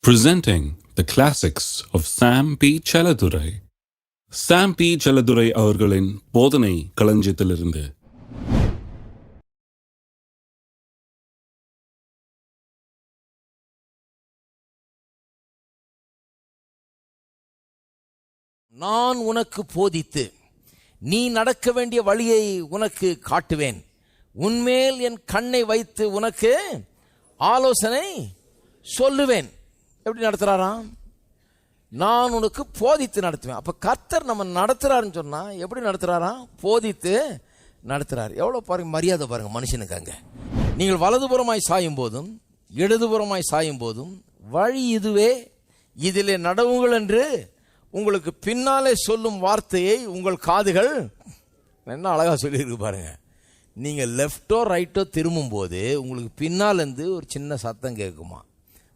Presenting the classics of Sam P. Chaladurai. Sam P. Chaladurai அவர்களின் போதனை களஞ்சியத்திலிருந்து. நான் உனக்கு போதித்து நீ நடக்க வேண்டிய வழியை உனக்கு காட்டுவேன், உன்மேல் என் கண்ணை வைத்து உனக்கு ஆலோசனை சொல்லுவேன். எப்படி நடத்துறாராம்? நான் உனக்கு போதித்து நடத்துவேன். அப்ப கர்த்தர் நம்ம நடத்துறாருன்னு சொன்னா எப்படி நடத்துறாராம்? போதித்து நடத்துறாரு. எவ்வளவு பாருங்க மரியாதை பாருங்க மனுஷனுக்கு. அங்க நீங்கள் வலதுபுறமாய் சாயும் போதும் இடதுபுறமாய் சாயும் போதும் வழி இதுவே, இதிலே நடவுங்கள் என்று உங்களுக்கு பின்னாலே சொல்லும் வார்த்தையை உங்கள் காதுகள், என்ன அழகா சொல்லியிருக்கு பாருங்க. நீங்க லெஃப்டோ ரைட்டோ திரும்பும் போது உங்களுக்கு பின்னால் இருந்து ஒரு சின்ன சத்தம் கேட்குமா,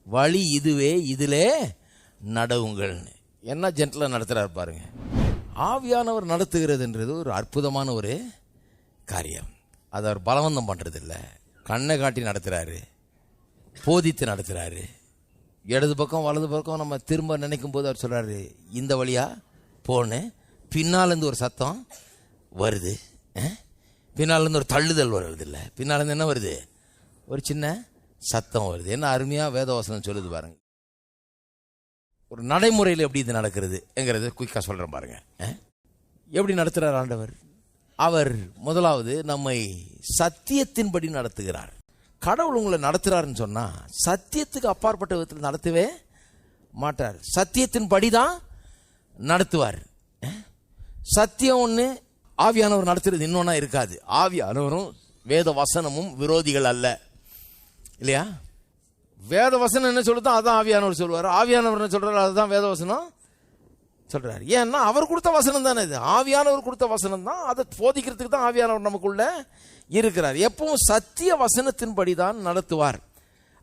வழி இதுவே இதிலே நடவுங்கள்னு. என்ன ஜென்டலா நடத்துறாரு பாருங்க. ஆவியானவர் நடத்துகிறதுன்றது ஒரு அற்புதமான ஒரு காரியம். அதை அவர் பலவந்தம் பண்றது இல்லை, கண்ணை காட்டி நடத்துறாரு, போதித்து நடத்துறாரு. இடது பக்கம் வலது பக்கம் நம்ம திரும்ப நினைக்கும் போது அவர் சொல்றாரு, இந்த வழியா போன்னு. பின்னால் இருந்து ஒரு சத்தம் வருது, பின்னால் இருந்து ஒரு தள்ளுதல் வருது இல்லை, பின்னால் இருந்து என்ன வருது, ஒரு சின்ன சத்தம் வருது. என்ன அருமையா வேதவசனம் சொல்லுது பாருங்க. ஒரு நடைமுறையில் எப்படி இது நடக்கிறது என்கிறது குயிக்கா சொல்றேன் பாருங்க. எப்படி நடத்துறார் ஆண்டவர்? அவர் முதலாவது நம்மை சத்தியத்தின்படி நடத்துகிறார். கடவுள் உங்களை நடத்துறாருன்னு சொன்னா சத்தியத்துக்கு அப்பாற்பட்ட விதத்தில் நடத்தவே மாட்டார், சத்தியத்தின்படி தான் நடத்துவார். சத்தியம் ஒன்று, ஆவியானவர் நடத்துறது இன்னொன்னா இருக்காது. ஆவியானவரும் வேத வசனமும் விரோதிகள் அல்ல, இல்லையா? வேத வசனம் என்ன சொல்லுதோ அதான் ஆவியானவர் சொல்லுவார், ஆவியானவர் என்ன சொல்றாரு அதுதான் வேத வசனம் சொல்றாரு. ஏன்னா அவர் கொடுத்த வசனம் தானே இது, ஆவியானவர் கொடுத்த வசனம் தான். அதை போதிக்கிறதுக்கு தான் ஆவியானவர் நமக்குள்ள இருக்கிறார். எப்பவும் சத்திய வசனத்தின்படி தான் நடத்துவார்.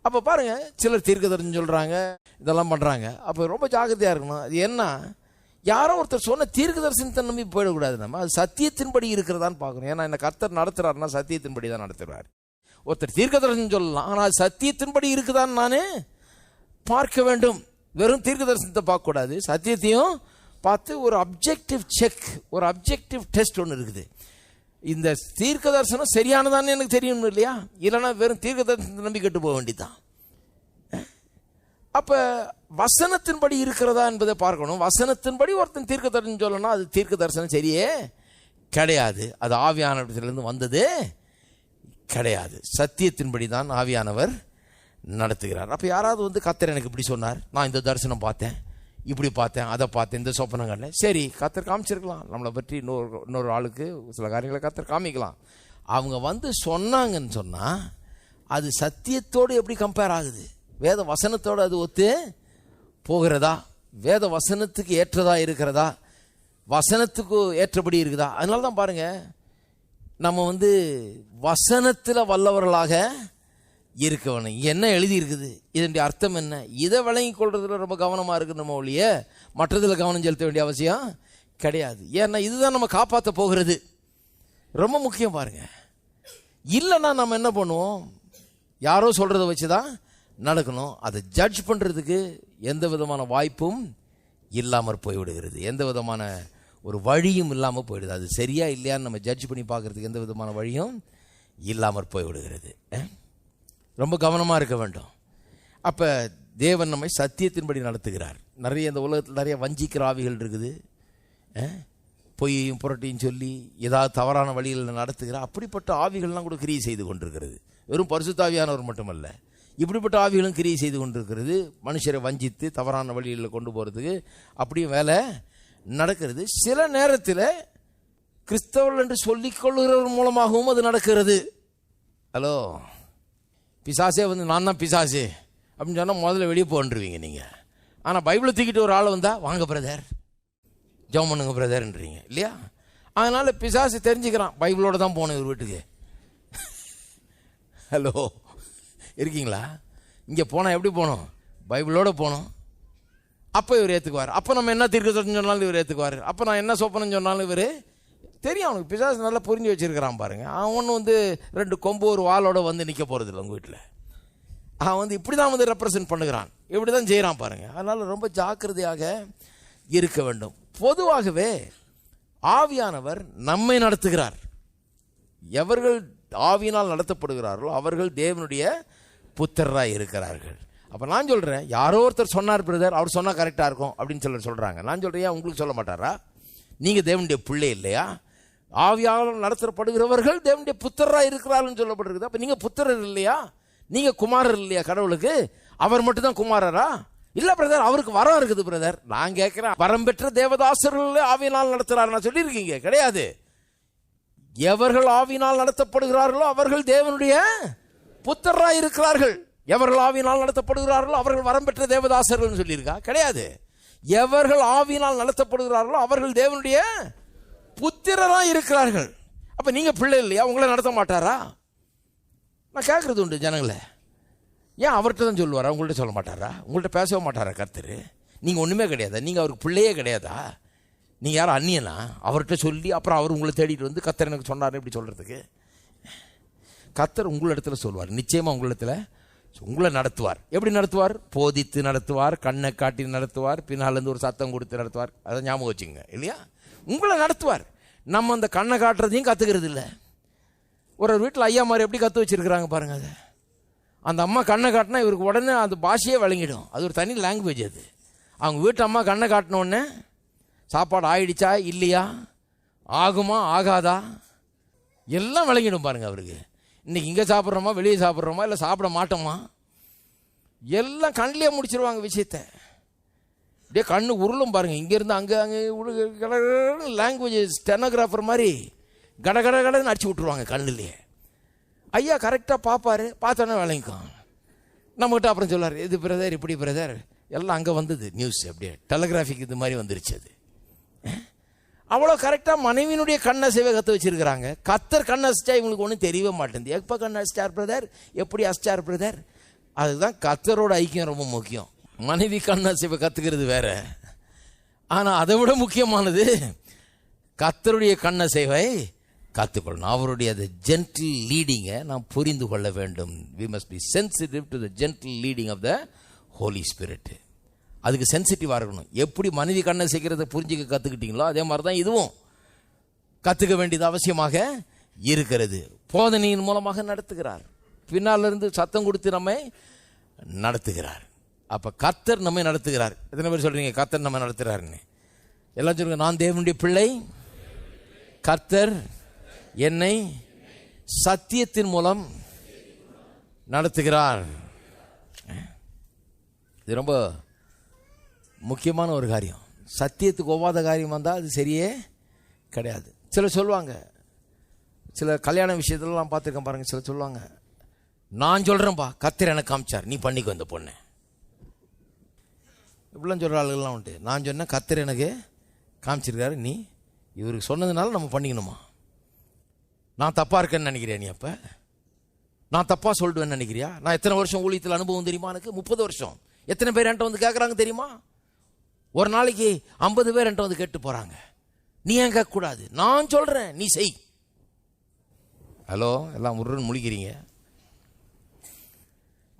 அப்ப பாருங்க, சிலர் தீர்க்கதரிசனம் சொல்றாங்க, இதெல்லாம் பண்றாங்க. அப்ப ரொம்ப ஜாக்கிரதையா இருக்கணும். அது என்ன, யாரோ ஒருத்தர் சொன்ன தீர்க்கதரிசனத்தை நம்பி போயிடக்கூடாது. நம்ம அது சத்தியத்தின்படி இருக்கிறதான்னு பார்க்கணும். ஏன்னா என்ன கர்த்தர் நடத்துறாருன்னா சத்தியத்தின்படி தான் நடத்துறாரு. ஒருத்தர் தீர்க்கதரிசனம் சொல்லலாம், ஆனால் சத்தியத்தின்படி இருக்குதான்னு நானே பார்க்க வேண்டும். வெறும் தீர்க்கதரிசனத்தை பார்க்க கூடாது, சத்தியத்தையும் பார்த்து ஒரு அப்ஜெக்டிவ் செக், ஒரு அப்ஜெக்டிவ் டெஸ்ட் ஒன்று இருக்குது. இந்த தீர்க்க தரிசனம் சரியானதான்னு எனக்கு தெரியும் இல்லையா? இல்லைன்னா வெறும் தீர்க்க தரிசனத்தை நம்பி கெட்டு போக வேண்டியதான். அப்ப வசனத்தின்படி இருக்கிறதா என்பதை பார்க்கணும். வசனத்தின்படி ஒருத்தன் தீர்க்க தரிசனம் சொல்லணும், அது தீர்க்க தரிசனம் சரியே கிடையாது, அது ஆவியானவரிடத்திலிருந்து வந்தது கிடையாது. சத்தியத்தின்படி தான் ஆவியானவர் நடத்துகிறார். அப்ப யாராவது வந்து கர்த்தர் எனக்கு இப்படி சொன்னார், நான் இந்த தரிசனம் பார்த்தேன், இப்படி பார்த்தேன், அதை பார்த்தேன், இந்த சொப்பனம் கண்டேன். சரி, கர்த்தர் காமிச்சிருக்கலாம், நம்மளை பற்றி இன்னொரு ஆளுக்கு சில காரியங்களை கர்த்தர் காமிக்கலாம். அவங்க வந்து சொன்னாங்கன்னு சொன்னா அது சத்தியத்தோடு எப்படி கம்பேர் ஆகுது? வேத வசனத்தோடு அது ஒத்து போகிறதா? வேத வசனத்துக்கு ஏற்றதா இருக்கிறதா? வசனத்துக்கு ஏற்றபடி இருக்குதா? அதனால தான் பாருங்க, நம்ம வந்து வசனத்தில் வல்லவர்களாக இருக்க வேணும். என்ன எழுதி இருக்குது, இதனுடைய அர்த்தம் என்ன, இதை விளங்கி கொள்றதுல ரொம்ப கவனமாக இருக்கு. நம்ம ஒழிய மற்றதில் கவனம் செலுத்த வேண்டிய அவசியம் கிடையாது. ஏன்னா இதுதான் நம்ம காப்பாற்ற போகிறது. ரொம்ப முக்கியம் பாருங்க. இல்லைன்னா நம்ம என்ன பண்ணுவோம், யாரோ சொல்றதை வச்சுதான் நடக்கணும். அதை ஜட்ஜ் பண்றதுக்கு எந்த விதமான வாய்ப்பும் இல்லாமற் போய்விடுகிறது, எந்த விதமான ஒரு வழியும் இல்லாமல் போயிடுது. அது சரியா இல்லையான்னு நம்ம ஜட்ஜ் பண்ணி பார்க்கறதுக்கு எந்த விதமான வழியும் இல்லாமற் போய்விடுகிறது. ரொம்ப கவனமாக இருக்க வேண்டும். அப்போ தேவன் நம்மை சத்தியத்தின்படி நடத்துகிறார். நிறைய இந்த உலகத்தில் நிறைய வஞ்சிக்கிற ஆவிகள் இருக்குது, பொய்யையும் புரட்டியும் சொல்லி ஏதாவது தவறான வழியில் நடத்துகிறார். அப்படிப்பட்ட ஆவிகள்லாம் கூட கிரியை செய்து கொண்டிருக்கிறது. வெறும் பரிசுத்தாவியானவர் மட்டுமல்ல, இப்படிப்பட்ட ஆவிகளும் கிரியை செய்து கொண்டிருக்கிறது. மனுஷரை வஞ்சித்து தவறான வழியில் கொண்டு போகிறதுக்கு அப்படியே வேலை நடக்கிறது. சில நேரத்தில் கிறிஸ்தவர்கள் என்று சொல்லிக் கொள்கிறவர் மூலமாகவும் அது நடக்கிறது. ஹலோ, பிசாசே வந்து நான் தான் பிசாசே அப்படின்னு சொன்னால் முதல்ல வெளியே போன்றுவீங்க நீங்கள். ஆனால் பைபிளை தூக்கிட்டு ஒரு ஆள் வந்தால் வாங்க பிரதர், ஜெபம் பண்ணுங்க பிரதர்ன்றீங்க இல்லையா? அதனால பிசாசு தெரிஞ்சுக்கிறான், பைபிளோட தான் போகணும் இவர் வீட்டுக்கு. ஹலோ, இருக்கீங்களா? இங்கே போனால் எப்படி போகணும்? பைபிளோட போகணும். அப்போ இவர் ஏற்றுக்குவார். அப்போ நம்ம என்ன தீர்க்கதரிசனம் சொன்னாலும் இவர் ஏற்றுக்குவார். அப்போ நான் என்ன சொப்பனம் சொன்னாலும் இவர் தெரியும். அவனுக்கு பிசாசு நல்லா புரிஞ்சு வச்சிருக்கிறான் பாருங்க. அவன் வந்து 2 கொம்பு ஒரு வாளோட வந்து நிற்க போகிறது இல்லை உங்கள் வீட்டில். அவன் இப்படி தான் ரெப்ரசன்ட் பண்ணுகிறான், இப்படி தான் செய்கிறான் பாருங்க. அதனால் ரொம்ப ஜாக்கிரதையாக இருக்க வேண்டும். பொதுவாகவே ஆவியானவர் நம்மை நடத்துகிறார். எவர்கள் ஆவியினால் நடத்தப்படுகிறார்களோ அவர்கள் தேவனுடைய புத்திரராய் இருக்கிறார்கள். அப்போ நான் சொல்கிறேன், யாரோ ஒருத்தர் சொன்னார் பிரதர், அவர் சொன்னால் கரெக்டாக இருக்கும் அப்படின்னு சொல்கிறாங்க. நான் சொல்கிறேன், உங்களுக்கு சொல்ல மாட்டாரா? நீங்கள் தேவனுடைய பிள்ளை இல்லையா? ஆவியால் நடத்தப்படுகிறவர்கள் தேவனுடைய புத்திரராக இருக்கிறார்கள்னு சொல்லப்பட்டிருக்குது. அப்போ நீங்கள் புத்திரர் இல்லையா? நீங்கள் குமாரர் இல்லையா கடவுளுக்கு? அவர் மட்டும் தான் குமாரரா? இல்லை பிரதர், அவருக்கு வரம் இருக்குது பிரதர். நான் கேட்குறேன், வரம் பெற்ற தேவதாசர்கள் ஆவியினால் நடத்துகிறார் நான் சொல்லியிருக்கீங்க? கிடையாது. எவர்கள் ஆவியினால் நடத்தப்படுகிறார்களோ அவர்கள் தேவனுடைய புத்திரராய் இருக்கிறார்கள். எவர்கள் ஆவியினால் நடத்தப்படுகிறார்களோ அவர்கள் வரம் பெற்ற தேவதாசர்கள் சொல்லியிருக்கா? கிடையாது. எவர்கள் ஆவியினால் நடத்தப்படுகிறார்களோ அவர்கள் தேவனுடைய புத்திரராய் இருக்கிறார்கள். அப்ப நீங்க பிள்ளை இல்லையா? உங்களை நடத்த மாட்டாரா? நான் கேட்கறது உண்டு ஜனங்களை. ஏன் அவர்கிட்ட தான் சொல்லுவாரா? உங்கள்கிட்ட சொல்ல மாட்டாரா? உங்கள்கிட்ட பேசவே மாட்டாரா கர்த்தர்? நீங்க ஒண்ணுமே கிடையாதா? நீங்க அவருக்கு பிள்ளையே கிடையாதா? நீங்கள் யாரும் அந்நியனா? அவர்கிட்ட சொல்லி அப்புறம் அவர் உங்களை தேடிட்டு வந்து கர்த்தர் எனக்கு சொன்னார் இப்படி சொல்கிறதுக்கு? கர்த்தர் உங்களிடத்துல சொல்வார், நிச்சயமாக உங்களிடத்துல உங்களை நடத்துவார். எப்படி நடத்துவார்? போதித்து நடத்துவார், கண்ணை காட்டி நடத்துவார், பின்னாலேருந்து ஒரு சத்தம் கொடுத்து நடத்துவார். அதை ஞாபகம் வச்சுங்க இல்லையா? உங்களை நடத்துவார். நம்ம அந்த கண்ணை காட்டுறதையும் கற்றுக்கிறது இல்லை. ஒரு வீட்டில் ஐயா மாதிரி எப்படி கற்று வச்சுருக்கிறாங்க பாருங்கள். அதை அந்த அம்மா கண்ணை காட்டினா இவருக்கு உடனே அந்த பாஷையே விளங்கிடும். அது ஒரு தனி லாங்குவேஜ். அது அவங்க வீட்டு அம்மா கண்ணை காட்டினோடனே சாப்பாடு ஆயிடுச்சா இல்லையா, ஆகுமா ஆகாதா எல்லாம் விளங்கிடும் பாருங்க அவருக்கு. இன்னைக்கு இங்கே சாப்பிட்றோமா வெளியே சாப்பிட்றோமா இல்லை சாப்பிட மாட்டோமா எல்லாம் கண்ணிலே முடிச்சிருவாங்க விஷயத்தை. அப்படியே கண்ணு உருளும் பாருங்க. இங்கேருந்து அங்கே அங்கே லாங்குவேஜ் ஸ்டெனோகிராஃபர் மாதிரி கட கட கடன்னு அடிச்சு விட்ருவாங்க கண்ணுலேயே. ஐயா கரெக்டாக பார்ப்பாரு, பார்த்தோன்னே விளங்கிக்கும். நம்மகிட்ட அப்புறம் சொல்லார், இது பிரதர் இப்படி பிரதர் எல்லாம் அங்கே வந்தது நியூஸ். அப்படியே டெலிகிராஃபிக் இது மாதிரி வந்துருச்சு. அது அவ்வளோ கரெக்டாக மனைவியினுடைய கண்ணை சேவை கற்று வச்சிருக்கிறாங்க. கத்தர் கண்ணை அசிச்சா இவங்களுக்கு ஒன்றும் தெரியவே மாட்டேங்குது. எப்போ கண்ணை அசிச்சார் பிரதர், எப்படி அசிச்சார் பிரதர்? அதுதான் கத்தரோட ஐக்கியம் ரொம்ப முக்கியம். மனைவி கண்ணை சேவை கற்றுக்கிறது வேற, ஆனால் அதை விட முக்கியமானது கத்தருடைய கண்ணை சேவை கற்றுக்கொள்ளணும். அவருடைய அந்த ஜென்டில் லீடிங்கை நாம் புரிந்து கொள்ள வேண்டும். We must be sensitive to the gentle leading of the holy spirit. அதுக்கு சென்சிட்டிவாக இருக்கணும். எப்படி மனைவி கண்ணை செய்கிறத புரிஞ்சுக்க கற்றுக்கிட்டீங்களோ அதே மாதிரி தான் இதுவும் கற்றுக்க வேண்டியது அவசியமாக இருக்கிறது. போதனையின் மூலமாக நடத்துகிறார், பின்னாலிருந்து சத்தம் கொடுத்து நம்மை நடத்துகிறார். அப்போ கர்த்தர் நம்மை நடத்துகிறார். எத்தனை பேர் சொல்கிறீங்க கர்த்தர் நம்ம நடத்துகிறாருன்னு? எல்லாம் சொல்லுங்க, நான் தேவனுடைய பிள்ளை, கர்த்தர் என்னை சத்தியத்தின் மூலம் நடத்துகிறார். இது ரொம்ப முக்கியமான ஒரு காரியம். சத்தியத்துக்கு ஒவ்வாத காரியம் வந்தால் அது சரியே கிடையாது. சிலர் சொல்லுவாங்க, சில கல்யாண விஷயத்துல நான் பார்த்துருக்கேன் பாருங்க. சிலர் சொல்லுவாங்க, நான் சொல்கிறேன்ப்பா கர்த்தர் எனக்கு காமிச்சார், நீ பண்ணிக்கோ இந்த பொண்ணை. இப்படிலாம் சொல்கிற ஆளுகள்லாம் உண்டு. நான் சொன்னேன் கர்த்தர் எனக்கு காமிச்சிருக்காரு, நீ இவருக்கு சொன்னதுனால நம்ம பண்ணிக்கணுமா? நான் தப்பாக இருக்கேன்னு நினைக்கிறியா? நீ அப்போ நான் தப்பாக சொல்லிடுவேன்னு நினைக்கிறியா? நான் எத்தனை வருஷம் ஊழியத்தில் அனுபவம் தெரியுமா எனக்கு? 30 வருஷம். எத்தனை பேர் என்கிட்ட வந்து கேட்குறாங்க தெரியுமா? ஒரு நாளைக்கு 50 பேர் என்கிட்ட வந்து கேட்டு போகிறாங்க. நீ ஏன் கேட்கக்கூடாது? நான் சொல்கிறேன், நீ செய். ஹலோ, எல்லாம் முருன்னு முழிக்கிறீங்க.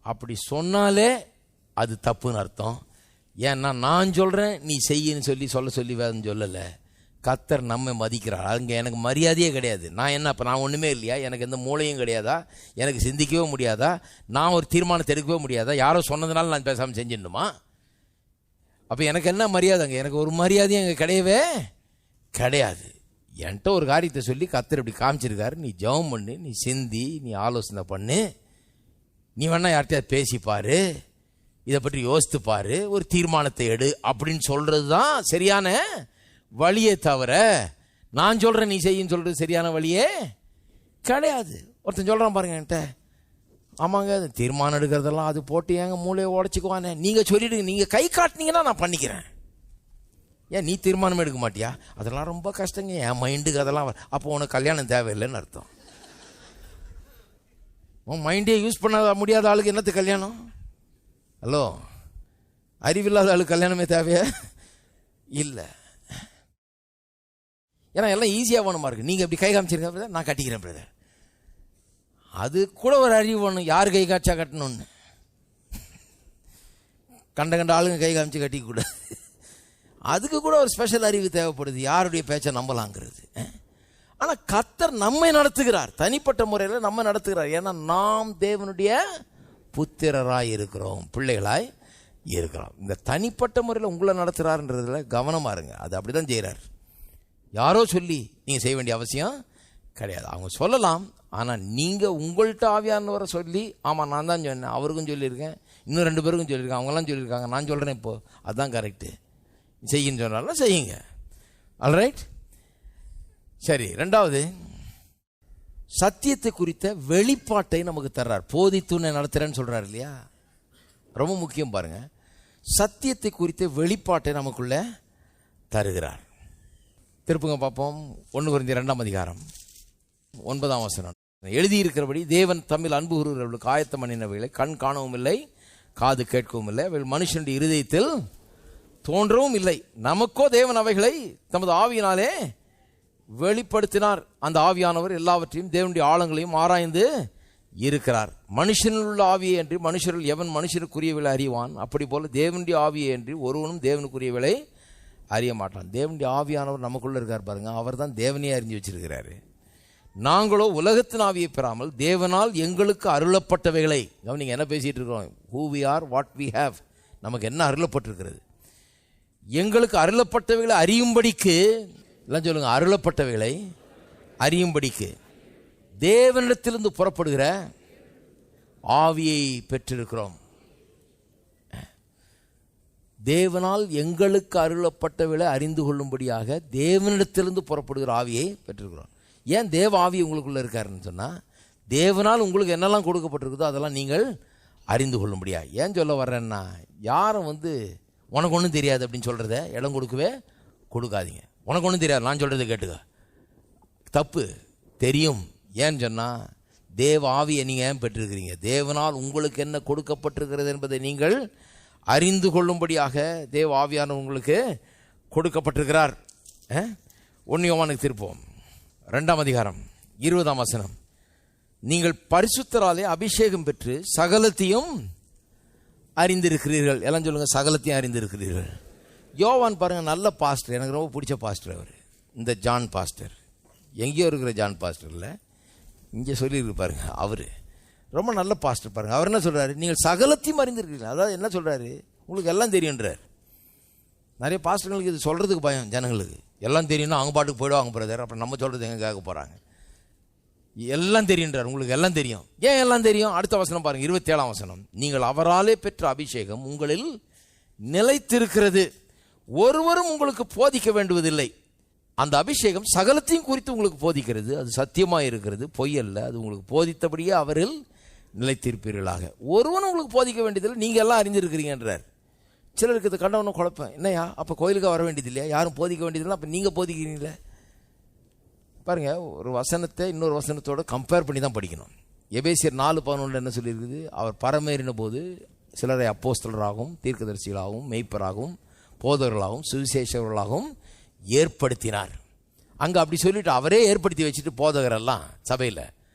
அப்படி சொன்னாலே அது தப்புன்னு அர்த்தம். ஏன்னா நான் சொல்கிறேன் நீ செய்யின்னு சொல்லி வேதம் சொல்லலை. கர்த்தர் நம்மை மதிக்கிறார். அங்கே எனக்கு மரியாதையே கிடையாது. நான் என்ன அப்போ நான் ஒன்றுமே இல்லையா? எனக்கு எந்த மூளையும் கிடையாதா? எனக்கு சிந்திக்கவே முடியாதா? நான் ஒரு தீர்மானத்தை எடுக்கவே முடியாதா? யாரோ சொன்னதுனால நான் பேசாமல் செஞ்சிடணுமா? அப்போ எனக்கு என்ன மரியாதைங்க? எனக்கு ஒரு மரியாதையும் அங்கே கிடையவே கிடையாது. என்கிட்ட ஒரு காரியத்தை சொல்லி கர்த்தர் இப்படி காமிச்சிருக்காரு, நீ ஜெபம் பண்ணு, நீ சிந்தி, நீ ஆலோசனை பண்ணு, நீ வேணா யார்கிட்டயாவது பேசிப்பாரு, இதை பற்றி யோசித்து பாரு, ஒரு தீர்மானத்தை எடு அப்படின்னு சொல்கிறது தான் சரியான வழியே தவிர நான் சொல்கிறேன் நீ செய்யின்னு சொல்கிறது சரியான வழியே கிடையாது. ஒருத்தன் சொல்கிறான் பாருங்க என்கிட்ட, ஆமாங்க தீர்மானம் எடுக்கிறதெல்லாம் அது போட்டு ஏங்க மூளையை உடச்சிக்குவானே, நீங்கள் சொல்லிவிடுங்க, நீங்கள் கை காட்டினீங்கன்னா நான் பண்ணிக்கிறேன். ஏன் நீ தீர்மானம் எடுக்க மாட்டியா? அதெல்லாம் ரொம்ப கஷ்டங்க, என் மைண்டுக்கு அதெல்லாம். அப்போ உனக்கு கல்யாணம் தேவையில்லைன்னு அர்த்தம். உன் மைண்டே யூஸ் பண்ண முடியாத ஆளுக்கு என்னத்துக்கு கல்யாணம்? ஹலோ, அறிவில்லாத ஆளுக்கு கல்யாணமே தேவையா? இல்லை. ஏன்னா எல்லாம் ஈஸியாக வேணுமா இருக்குது. நீங்கள் இப்படி கை காமிச்சிருக்க பிரதர், நான் கட்டிக்கிறேன் பிரதர். அது கூட ஒரு அறிவு வேணும், யார் கை காய்ச்சா கட்டணும்னு. கண்ட ஆளுங்க கை காமிச்சு கட்டிக்க கூடாது. அதுக்கு கூட ஒரு ஸ்பெஷல் அறிவு தேவைப்படுது, யாருடைய பேச்சை நம்பலாங்கிறது. ஆனால் கர்த்தர் நம்மை நடத்துகிறார், தனிப்பட்ட முறையில் நம்ம நடத்துகிறார். ஏன்னா நாம் தேவனுடைய புத்திரராய் இருக்கிறோம், பிள்ளைகளாய் இருக்கிறோம். இந்த தனிப்பட்ட முறையில் உங்களை நடத்துகிறாருன்றதுல கவனமாக இருங்க. அது அப்படி தான் செய்கிறார். யாரோ சொல்லி நீங்கள் செய்ய வேண்டிய அவசியம் கிடையாது. அவங்க சொல்லலாம், ஆனால் நீங்கள் உங்கள்கிட்ட ஆவியானவரை சொல்லி, ஆமாம் நான் தான் சொன்னேன், அவருக்கும் சொல்லியிருக்கேன், இன்னும் 2 பேருக்கும் சொல்லியிருக்கேன், அவங்களாம் சொல்லியிருக்காங்க, நான் சொல்கிறேன் இப்போது, அதுதான் கரெக்டு, செய்யின்னு சொன்னாலும் செய்யுங்க. ஆல்ரைட். சரி, 2வது சத்தியத்தை குறித்த வெளிப்பாட்டை நமக்கு தர்றார். போதித்துணை நடத்துகிறேன்னு சொல்கிறார் இல்லையா, ரொம்ப முக்கியம் பாருங்க. சத்தியத்தை குறித்த வெளிப்பாட்டை நமக்குள்ள தருகிறார். திருப்புங்க பார்ப்போம். 1 கொரிந்தியர் 2ஆம் அதிகாரம் 9ஆம் வசனம். எழுதியிருக்கிறபடி தேவன் தம்மில் அன்பு கூறுகிறவர்களுக்கு ஆயத்தம் பண்ணினவைகளை கண் காணவும் இல்லை, காது கேட்கவும் இல்லை, அவைகள் மனுஷனுடைய இருதயத்தில் தோன்றவும் இல்லை. நமக்கோ தேவன் அவைகளை தமது ஆவியினாலே வெளிப்படுத்தினார். அந்த ஆவியானவர் எல்லாவற்றையும் தேவனுடைய ஆழங்களையும் ஆராய்ந்து இருக்கிறார். மனுஷனில் உள்ள ஆவியை அன்றி மனுஷரில் எவன் மனுஷருக்குரியவளை அறிவான், அப்படி போல தேவனுடைய ஆவியை அன்றி ஒருவனும் தேவனுக்குரியவளை அறிய மாட்டான். தேவனுடைய ஆவியானவர் நமக்குள்ள இருக்கார் பாருங்க, அவர் தான் தேவனையே அறிஞ்சு வச்சிருக்கிறாரு. நாங்களோ உலகத்தின் ஆவியை பெறாமல் தேவனால் எங்களுக்கு அருளப்பட்டவைகளை, கவனிங்க என்ன பேசிட்டு இருக்கோம், who we are, what we have, நமக்கு என்ன அருளப்பட்டிருக்கிறது, எங்களுக்கு அருளப்பட்டவைகளை அறியும்படிக்கு, எல்லாம் சொல்லுங்க, அருளப்பட்டவைகளை அறியும்படிக்கு தேவனிடத்திலிருந்து புறப்படுகிற ஆவியை பெற்றிருக்கிறோம். தேவனால் எங்களுக்கு அருளப்பட்டவைகளை அறிந்து கொள்ளும்படியாக தேவனிடத்திலிருந்து புறப்படுகிற ஆவியை பெற்றிருக்கிறோம். ஏன் தேவ ஆவி உங்களுக்குள்ள இருக்காருன்னு சொன்னால், தேவனால் உங்களுக்கு என்னெல்லாம் கொடுக்கப்பட்டிருக்குதோ அதெல்லாம் நீங்கள் அறிந்து கொள்ளும்படியா. ஏன் சொல்ல வர்றேன்னா, யாரும் உனக்கு ஒன்றும் தெரியாது அப்படின்னு சொல்கிறத இடம் கொடுக்கவே கொடுக்காதீங்க. உனக்கு ஒன்றும் தெரியாது, நான் சொல்கிறத கேட்டுக்க, தப்பு. தெரியும். ஏன்னு சொன்னால், தேவ ஆவியை நீங்கள் ஏன் பெற்றிருக்கிறீங்க, தேவனால் உங்களுக்கு என்ன கொடுக்கப்பட்டிருக்கிறது என்பதை நீங்கள் அறிந்து கொள்ளும்படியாக தேவ ஆவியான உங்களுக்கு கொடுக்கப்பட்டிருக்கிறார். 1 யோவானுக்கு திருப்போம், 2ஆம் அதிகாரம் 20ஆம் வசனம். நீங்கள் பரிசுத்தராலே அபிஷேகம் பெற்று சகலத்தையும் அறிந்திருக்கிறீர்கள். எல்லாம் சொல்லுங்க, சகலத்தையும் அறிந்திருக்கிறீர்கள். யோவான் பாருங்க, நல்ல பாஸ்டர், எனக்கு ரொம்ப பிடிச்ச பாஸ்டர் அவர். இந்த ஜான் பாஸ்டர், எங்கேயோ இருக்கிற ஜான் பாஸ்டர் இல்லை, இங்கே சொல்லியிருக்கு பாருங்க, அவர் ரொம்ப நல்ல பாஸ்டர் பாருங்க. அவர் என்ன சொல்றாரு, நீங்கள் சகலத்தையும் அறிந்திருக்கிறீர்கள். அதாவது என்ன சொல்றாரு, உங்களுக்கு எல்லாம் தெரியுன்றார். நிறைய பாஸ்டர்களுக்கு இது சொல்றதுக்கு பயம், ஜனங்களுக்கு எல்லாம் தெரியும்னா அவங்க பாட்டுக்கு போயிடுவாங்க பிரதர், அப்புறம் நம்ம சொல்றது எங்க கேட்க போறாங்க. எல்லாம் தெரியுன்றார், உங்களுக்கு எல்லாம் தெரியும். ஏன் எல்லாம் தெரியும்? அடுத்த வசனம் பாருங்க, 27ஆம் வசனம். நீங்கள் அவராலே பெற்ற அபிஷேகம் உங்களில் நிலைத்திருக்கிறது, ஒருவரும் உங்களுக்கு போதிக்க வேண்டுவதில்லை. அந்த அபிஷேகம் சகலத்தையும் குறித்து உங்களுக்கு போதிக்கிறது, அது சத்தியமாக இருக்கிறது, பொய் அல்ல. அது உங்களுக்கு போதித்தபடியே அவரில் நிலைத்திருப்பீர்களாக. ஒருவனும் உங்களுக்கு போதிக்க வேண்டியதில்லை, நீங்கள் எல்லாம் அறிஞ்சிருக்கிறீங்கன்றார். சிலருக்கு இது கண்டவனும் குழப்பம், என்னையா அப்போ கோயிலுக்கு வர வேண்டியது இல்லையா, யாரும் போதிக்க வேண்டியதில்லை, அப்போ நீங்கள் போதிக்கிறீங்களே. பாருங்க, ஒரு வசனத்தை இன்னொரு வசனத்தோடு கம்பேர் பண்ணி தான் படிக்கணும். எபேசியர் 4:11 என்ன சொல்லியிருக்குது, அவர் பரமேறின போது சிலரை அப்போஸ்தலராகவும் தீர்க்கதரிசிகளாகவும் மெய்ப்பராகவும் போதகர்களாகவும் சுவிசேஷகர்களாகவும் ஏற்படுத்தினார். அங்கே அப்படி சொல்லிட்டு அவரே ஏற்படுத்தி வச்சுட்டு, போதகரெல்லாம் சபையில்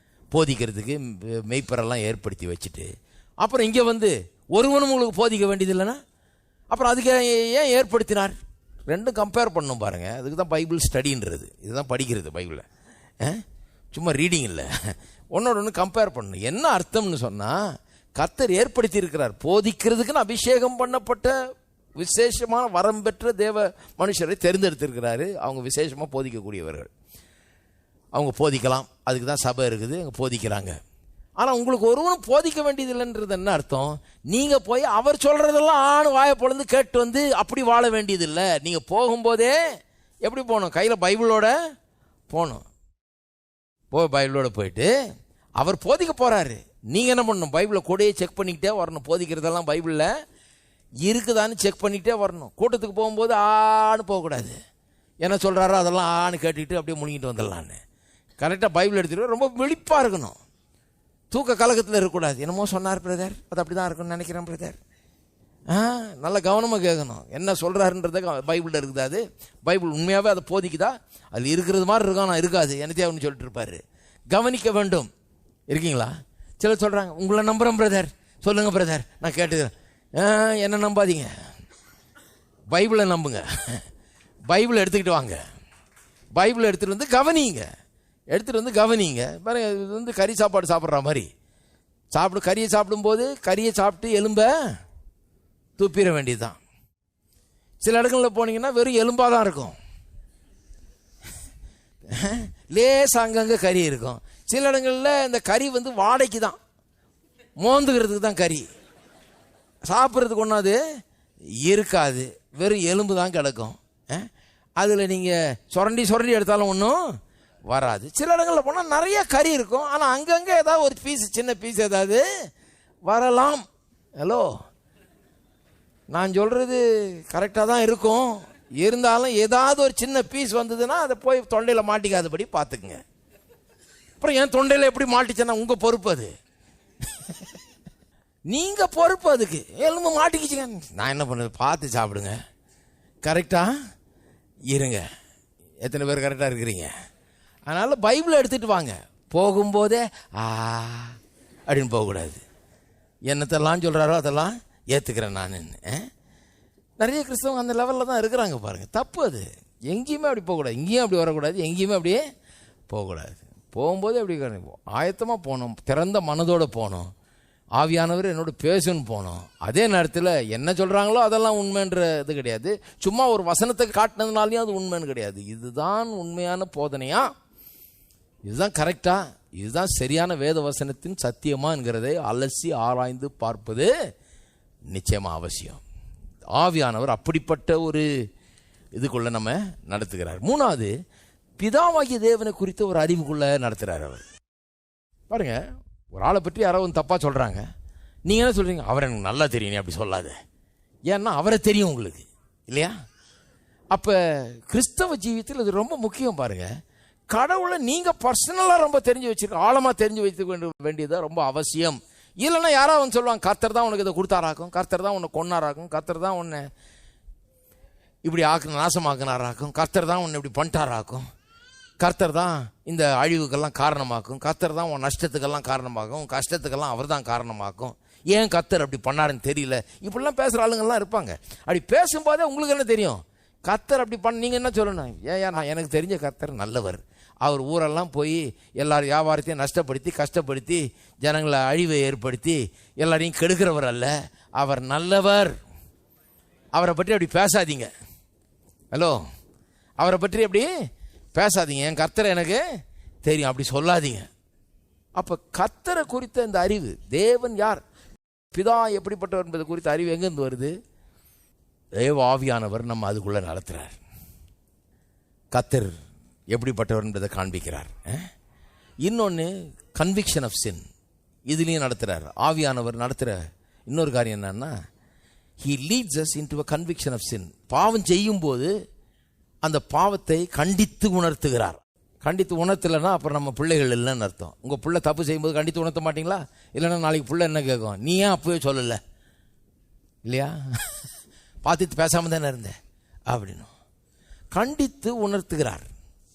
போதிக்கிறதுக்கு மெய்ப்பரெல்லாம் ஏற்படுத்தி வச்சுட்டு, அப்புறம் இங்கே ஒருவனும் உங்களுக்கு போதிக்க வேண்டியது இல்லைன்னா அப்புறம் அதுக்கு ஏன் ஏற்படுத்தினார்? ரெண்டும் கம்பேர் பண்ணணும் பாருங்க. அதுக்கு தான் பைபிள் ஸ்டடின்றது, இதுதான் படிக்கிறது பைபிளில், சும்மா ரீடிங் இல்லை, ஒன்னோட ஒன்று கம்பேர் பண்ணணும். என்ன அர்த்தம்னு சொன்னால், கர்த்தர் ஏற்படுத்தி இருக்கிறார் போதிக்கிறதுக்குன்னு அபிஷேகம் பண்ணப்பட்ட விசேஷமான வரம் பெற்ற தேவ மனுஷரை தேர்ந்தெடுத்திருக்கிறாரு. அவங்க விசேஷமாக போதிக்கக்கூடியவர்கள், அவங்க போதிக்கலாம். அதுக்கு தான் சபை இருக்குது, அங்கே போதிக்கிறாங்க. ஆனால் உங்களுக்கு ஒருவனும் போதிக்க வேண்டியதில்லைன்றது என்ன அர்த்தம்? நீங்கள் போய் அவர் சொல்கிறதெல்லாம் வாயை பொழுது கேட்டு அப்படி வாழ வேண்டியதில்லை. நீங்கள் போகும்போதே எப்படி போகணும்? கையில் பைபிளோட போகணும். பைபிளோட போயிட்டு அவர் போதிக்க போகிறாரு, நீங்கள் என்ன பண்ணணும்? பைபிளை கூடயே செக் பண்ணிக்கிட்டே வரணும். போதிக்கிறதெல்லாம் பைபிளில் இருக்குதான்னு செக் பண்ணிக்கிட்டே வரணும். கூட்டத்துக்கு போகும்போது ஆன்னு போகக்கூடாது. என்ன சொல்கிறாரோ அதெல்லாம் ஆன்னு கேட்டுக்கிட்டு அப்படியே முழுங்கிட்டு வந்துடலான்னு. கரெக்டாக பைபிள் எடுத்துகிட்டு ரொம்ப விழிப்பாக இருக்கணும். தூக்க கலக்கத்தில் இருக்கக்கூடாது. என்னமோ சொன்னார் பிரதர், அது அப்படி தான் இருக்குன்னு நினைக்கிறேன் பிரதர். நல்ல கவனமாக கேட்கணும், என்ன சொல்கிறாருன்றத பைபிளில் இருக்குது. அது பைபிள் உண்மையாகவே அதை போதிக்குதா? அது இருக்கிறது மாதிரி இருக்கானா இருக்காது, என்னத்தையாவுன்னு சொல்லிட்டு இருப்பார். கவனிக்க வேண்டும். இருக்கீங்களா? சிலர் சொல்கிறாங்க, உங்களை நம்புகிறேன் பிரதர், சொல்லுங்கள் பிரதர், நான் கேட்டுக்கிறேன். என்ன நம்பாதீங்க, பைபிளை நம்புங்க. பைபிளை எடுத்துக்கிட்டு வாங்க, பைபிளை எடுத்துகிட்டு வந்து கவனிங்க, எடுத்துகிட்டு வந்து கவனிங்க. பாருங்க, இது வந்து கறி சாப்பாடு சாப்பிட்ற மாதிரி கறியை சாப்பிடும்போது கறியை சாப்பிட்டு எலும்ப துப்பிட வேண்டியது தான். சில இடங்களில் போனீங்கன்னா வெறும் எலும்பாக தான் இருக்கும், லேச அங்கங்கே கறி இருக்கும். சில இடங்களில் இந்த கறி வந்து வாடைக்கு தான், மோந்துக்கிறதுக்கு தான் கறி, சாப்பிட்றதுக்கு ஒன்றாது இருக்காது, வெறும் எலும்பு தான் கிடக்கும். அதில் நீங்கள் சுரண்டி எடுத்தாலும் ஒன்றும் வராது. சில இடங்களில் போனால் நிறைய கறி இருக்கும், ஆனால் அங்கங்கே ஏதாவது ஒரு பீஸ், சின்ன பீஸ் ஏதாவது வரலாம். ஹலோ, நான் சொல்கிறது கரெக்டாக தான் இருக்கும், இருந்தாலும் ஏதாவது ஒரு சின்ன பீஸ் வந்ததுன்னா அதை போய் தொண்டையில் மாட்டிக்காதபடி பார்த்துக்குங்க. அப்புறம் என் தொண்டையில் எப்படி மாட்டிச்சேன்னா உங்கள் பொறுப்பு, அது நீங்கள் பொறுப்பு. அதுக்கு எலும்பு மாட்டிக்கிச்சுங்க, நான் என்ன பண்ணுறது, பார்த்து சாப்பிடுங்க, கரெக்டாக இருங்க. எத்தனை பேர் கரெக்டாக இருக்கிறீங்க? அதனால் பைபிளை எடுத்துகிட்டு வாங்க. போகும்போதே அப்படின்னு போகக்கூடாது. என்னத்தெல்லாம் சொல்கிறாரோ அதெல்லாம் ஏற்றுக்கிறேன் நான். நிறைய கிறிஸ்தவங்க அந்த லெவலில் தான் இருக்கிறாங்க பாருங்கள். தப்பு அது. எங்கேயுமே அப்படி போகக்கூடாது, இங்கேயும் அப்படி வரக்கூடாது, எங்கேயுமே அப்படியே போகக்கூடாது. போகும்போது அப்படி ஆயத்தமாக போகணும், திறந்த மனதோடு போகணும். ஆவியானவர் என்னோட பேசுன்னு போனோம். அதே நேரத்தில் என்ன சொல்கிறாங்களோ அதெல்லாம் உண்மைன்ற இது கிடையாது, சும்மா ஒரு வசனத்தை காட்டினதுனாலையும் அது உண்மைன்னு கிடையாது. இதுதான் உண்மையான போதனையா, இதுதான் கரெக்டா, இதுதான் சரியான வேத வசனத்தின் சத்தியமாங்கிறதை அலசி ஆராய்ந்து பார்ப்பது நிச்சயமாக அவசியம். ஆவியானவர் அப்படிப்பட்ட ஒரு இதுக்குள்ள நம்ம நடத்துகிறார். மூணாவது, பிதாவாகிய தேவனை குறித்த ஒரு அறிவுக்குள்ள நடத்துகிறார் அவர். பாருங்க, ஒரு ஆளை பற்றி யாரோ ஒன்று தப்பாக சொல்கிறாங்க, நீங்கள் என்ன சொல்கிறீங்க, அவர் எனக்கு நல்லா தெரியும், அப்படி சொல்லாத. ஏன்னா அவரை தெரியும் உங்களுக்கு, இல்லையா? அப்போ கிறிஸ்தவ ஜீவியத்தில் இது ரொம்ப முக்கியம். பாருங்கள், கடவுளை நீங்கள் பர்சனலாக ரொம்ப தெரிஞ்சு வச்சுருக்க, ஆழமாக தெரிஞ்சு வைத்துக்க வேண்டியது ரொம்ப அவசியம். இல்லைன்னா யாரோ அவன் சொல்லுவாங்க, கர்த்தர் தான் உனக்கு இதை கொடுத்தாராக்கும், கர்த்தர் தான் உன்னை கொன்னாராக்கும், கர்த்தர் தான் உன்னை இப்படி நாசமாக்குனாராக்கும், கர்த்தர் தான் உன்னை இப்படி பண்ணிட்டாராக்கும், கர்த்தர் தான் இந்த அழிவுக்கெல்லாம் காரணமாக்கும், கர்த்தர் தான் உன் நஷ்டத்துக்கெல்லாம் காரணமாக்கும், உன் கஷ்டத்துக்கெல்லாம் அவர் தான் காரணமாக்கும், ஏன் கர்த்தர் அப்படி பண்ணாருன்னு தெரியல. இப்படிலாம் பேசுகிற ஆளுங்கள்லாம் இருப்பாங்க. அப்படி பேசும்போதே உங்களுக்கு என்ன தெரியும், கர்த்தர் அப்படி பண்ண. நீங்கள் என்ன சொல்லணும், நான் எனக்கு தெரிஞ்ச கர்த்தர் நல்லவர், அவர் ஊரெல்லாம் போய் எல்லார் வியாபாரத்தையும் நஷ்டப்படுத்தி கஷ்டப்படுத்தி ஜனங்களை அழிவை ஏற்படுத்தி எல்லாரையும் கெடுக்கிறவர் அல்ல, அவர் நல்லவர். அவரை பற்றி அப்படி பேசாதீங்க. ஹலோ, அவரை பற்றி அப்படி பேசாதீங்க. என் கர்த்தரை எனக்கு தெரியும் அப்படி சொல்லாதீங்க. அப்போ கர்த்தரை குறித்த இந்த அறிவு, தேவன் யார், பிதா எப்படிப்பட்டவர் என்பது குறித்த அறிவு எங்கேருந்து வருது? தேவ ஆவியானவர் நம்ம அதுக்குள்ளே நடத்துகிறார். கர்த்தர் எப்படிப்பட்டவர் என்பதை காண்பிக்கிறார். இன்னொன்று, கன்விக்ஷன் ஆஃப் சின், இதுலேயும் நடத்துகிறார். ஆவியானவர் நடத்துகிற இன்னொரு காரியம் என்னன்னா, he leads us into a conviction of sin. பாவம் செய்யும்போது அந்த பாவத்தை கண்டித்து உணர்த்துகிறார். கண்டித்து உணர்த்தலைன்னா அப்புறம் நம்ம பிள்ளைகள் இல்லைன்னு அர்த்தம். உங்கள் பிள்ளை தப்பு செய்யும்போது கண்டித்து உணர்த்த மாட்டிங்களா? இல்லைன்னா நாளைக்கு பிள்ளை என்ன கேட்கும், நீ ஏன் அப்பவே சொல்லலை, இல்லையா, பார்த்துட்டு பேசாமல் தானே இருந்தேன் அப்படின்னு கண்டித்து உணர்த்துகிறார்.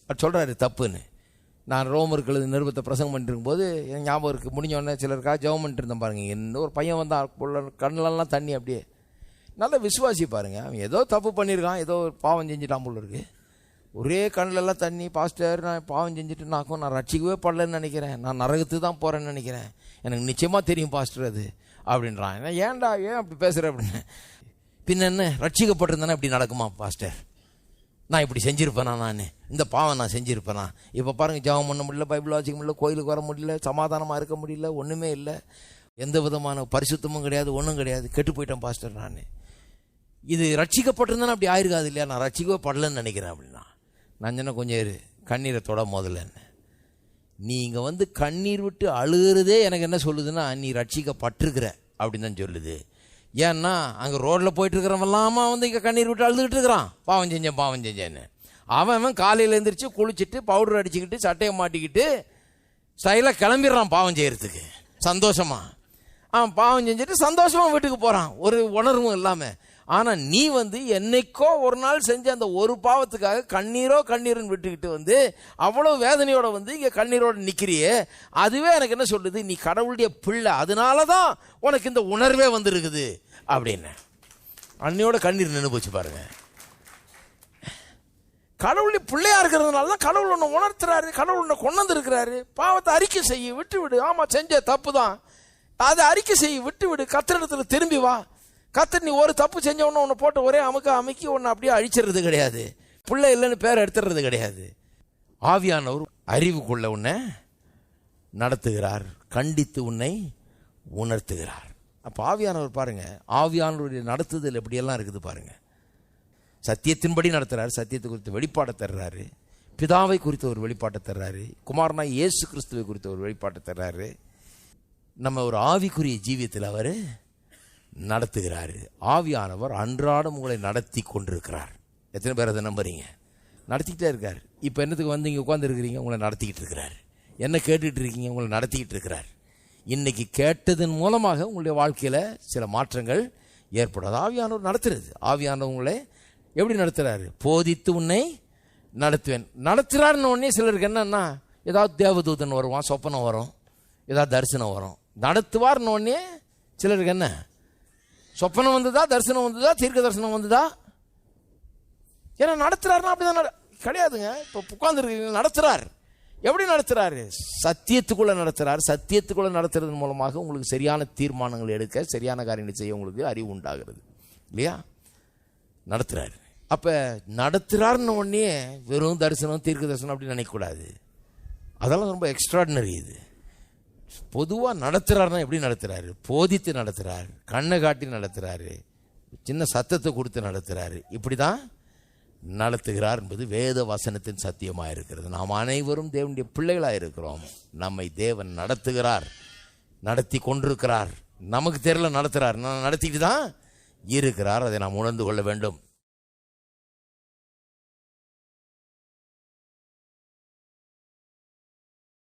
அது சொல்கிறாரு தப்புன்னு. நான் ரோமர்கள் நிருபத்தை பிரசங்கம் பண்ணிட்டு இருக்கும்போது என் ஞாபகம் இருக்குது, முடிஞ்சோடனே சிலருக்காக ஜெபம் பண்ணிட்டு இருந்தேன் பாருங்கள். என்ன ஒரு பையன் வந்தான், கண்ணெல்லாம் தண்ணி, அப்படியே நல்ல விசுவாசி பாருங்க, அவன் ஏதோ தப்பு பண்ணியிருக்கான், ஏதோ ஒரு பாவம் செஞ்சுட்டான் போல இருக்கு, ஒரே கண்ணிலெல்லாம் தண்ணி, பாஸ்டர் நான் பாவம் செஞ்சுட்டுனாக்கும் நான் ரட்சிக்கவே படலன்னு நினைக்கிறேன், நான் நரகத்து தான் போகிறேன்னு நினைக்கிறேன், எனக்கு நிச்சயமாக தெரியும் பாஸ்டர் அது அப்படின்றான். ஏன்டா ஏன் அப்படி பேசுகிற அப்படின்னு. பின்ன என்ன, ரட்சிக்கப்பட்டிருந்தானே இப்படி நடக்குமா பாஸ்டர், நான் இப்படி செஞ்சுருப்பேனா, நான் இந்த பாவம் நான் செஞ்சுருப்பேனா? இப்போ பாருங்கள், ஜெபம் பண்ண முடியல, பைபிள் வாசிக்க முடியல, கோயிலுக்கு வர முடியல, சமாதானமாக இருக்க முடியல, ஒன்றுமே இல்லை, எந்த விதமான பரிசுத்தமும் கிடையாது, ஒன்றும் கிடையாது, கெட்டு போயிட்டேன் பாஸ்டர் நான். இது ரட்சிக்கப்பட்டிருந்தானே அப்படி ஆயிருக்காது இல்லையா, நான் ரட்சிக்கவே படலன்னு நினைக்கிறேன் அப்படின்னா. நான் சொன்ன கொஞ்சம் இரு, கண்ணீரை தொட முதல்ல. என்ன நீங்கள் கண்ணீர் விட்டு அழுகிறதே எனக்கு என்ன சொல்லுதுன்னா, நீ ரட்சிக்கப்பட்டிருக்கிற அப்படின்னு தான் சொல்லுது. ஏன்னா அங்கே ரோட்டில் போயிட்டு இருக்கிறவன்லாமா இங்கே கண்ணீர் விட்டு அழுதுகிட்டு இருக்கிறான், பாவம் செஞ்சேன்னு. அவன் காலையில் எழுந்திரிச்சு குளிச்சுட்டு பவுடர் அடிச்சுக்கிட்டு சட்டையை மாட்டிக்கிட்டு ஸ்டைலாக கிளம்பிடுறான் பாவம் செய்யறதுக்கு சந்தோஷமா. அவன் பாவம் செஞ்சுட்டு சந்தோஷமாக வீட்டுக்கு போகிறான், ஒரு உணர்வும் இல்லாமல். ஆனால் நீ என்னைக்கோ ஒரு நாள் செஞ்ச அந்த ஒரு பாவத்துக்காக கண்ணீருன்னு விட்டுக்கிட்டு அவ்வளோ வேதனையோட இங்கே கண்ணீரோடு நிற்கிறியே, அதுவே எனக்கு என்ன சொல்லுது, நீ கடவுளுடைய பிள்ளை, அதனால தான் உனக்கு இந்த உணர்வே வந்திருக்குது அப்படின்னு. அன்னையோட கண்ணீர் நின்று போச்சு பாருங்க. கடவுளை பிள்ளையா இருக்கிறதுனால தான் கடவுள் ஒன்று உணர்த்துறாரு, கடவுள் ஒன்று கொண்டு வந்துருக்கிறாரு. பாவத்தை அறிக்கை செய்ய விட்டு விடு. ஆமா, செஞ்ச தப்பு தான், அதை அறிக்கை செய்ய விட்டு விடு. கத்திரிடத்துல திரும்பி வா. கத்தர் நீ ஒரு தப்பு செஞ்ச உடனே உன்னை போட்டு ஒரே அமுக்கி உன்னை அப்படியே அழிச்சிடுறது கிடையாது. பிள்ளை இல்லைன்னு பேர் எடுத்துறது கிடையாது. ஆவியானவர் அறிவுக்குள்ள உன்னை நடத்துகிறார், கண்டித்து உன்னை உணர்த்துகிறார். அப்போ ஆவியானவர் பாருங்க, ஆவியானவருடைய நடத்துதல் எப்படியெல்லாம் இருக்குது பாருங்க. சத்தியத்தின்படி நடத்துறாரு, சத்தியத்தை குறித்து வெளிப்பாட்டை தர்றாரு, பிதாவை குறித்த ஒரு வெளிப்பாட்டை தர்றாரு, குமாரனா இயேசு கிறிஸ்துவை குறித்த ஒரு வெளிப்பாட்டை தர்றாரு. நம்ம ஒரு ஆவிக்குரிய ஜீவியத்தில் அவர் நடத்துகிறாரு. ஆவியானவர் அன்றாடம் உங்களை நடத்தி கொண்டிருக்கிறார். எத்தனை பேர் அதை நம்புறீங்க? நடத்திக்கிட்டே இருக்கார். இப்போ என்னத்துக்கு வந்து இங்கே உட்கார்ந்து இருக்கிறீங்க? உங்களை நடத்திக்கிட்டு இருக்கிறார். என்ன கேட்டுட்டு இருக்கீங்க? உங்களை நடத்திக்கிட்டு இருக்கிறார். இன்னைக்கு கேட்டதன் மூலமாக உங்களுடைய வாழ்க்கையில் சில மாற்றங்கள் ஏற்படாது. ஆவியானவர் நடத்துறது. ஆவியானவர் உங்களை எப்படி நடத்துறாரு? போதித்து உன்னை நடத்துவேன். நடத்துறாருன்னு உடனே சிலருக்கு என்னன்னா, ஏதாவது தேவதூதன் வருவான், சொப்பனம் வரும், ஏதாவது தரிசனம் வரும். நடத்துவார்னு உடனே சிலருக்கு என்ன, சொப்பனம் வந்ததா, தரிசனம் வந்ததா, தீர்க்க தரிசனம் வந்ததா? ஏன்னா நடத்துறாருன்னா அப்படிதான் கிடையாதுங்க. இப்போ உட்கார்ந்துருக்கீங்க, நடத்துறார். எப்படி நடத்துறாரு? சத்தியத்துக்குள்ள நடத்துறாரு. சத்தியத்துக்குள்ள நடத்துறது மூலமாக உங்களுக்கு சரியான தீர்மானங்கள் எடுக்க, சரியான காரியங்களை செய்ய உங்களுக்கு அறிவு உண்டாகிறது இல்லையா? நடத்துறாரு. அப்ப நடத்துறாருன்னு உடனே வெறும் தரிசனம், தீர்க்க தரிசனம் அப்படி நினைக்கக்கூடாது. அதெல்லாம் ரொம்ப எக்ஸ்ட்ராடினரி. இது பொதுவாக நடத்துறாருன்னா எப்படி நடத்துறாரு? போதித்து நடத்துறாரு, கண்ணை காட்டி நடத்துறாரு, சின்ன சத்தத்தை கொடுத்து நடத்துறாரு. இப்படிதான் நடத்துகிறார் என்பது வேத வசனத்தின் சத்தியமாக இருக்கிறது. நாம் அனைவரும் தேவனுடைய பிள்ளைகளாக இருக்கிறோம். நம்மை தேவன் நடத்துகிறார், நடத்தி கொண்டிருக்கிறார். நமக்கு தெரியல நடத்துறார், நடத்திட்டு தான் இருக்கிறார். அதை நாம் உணர்ந்து கொள்ள வேண்டும்.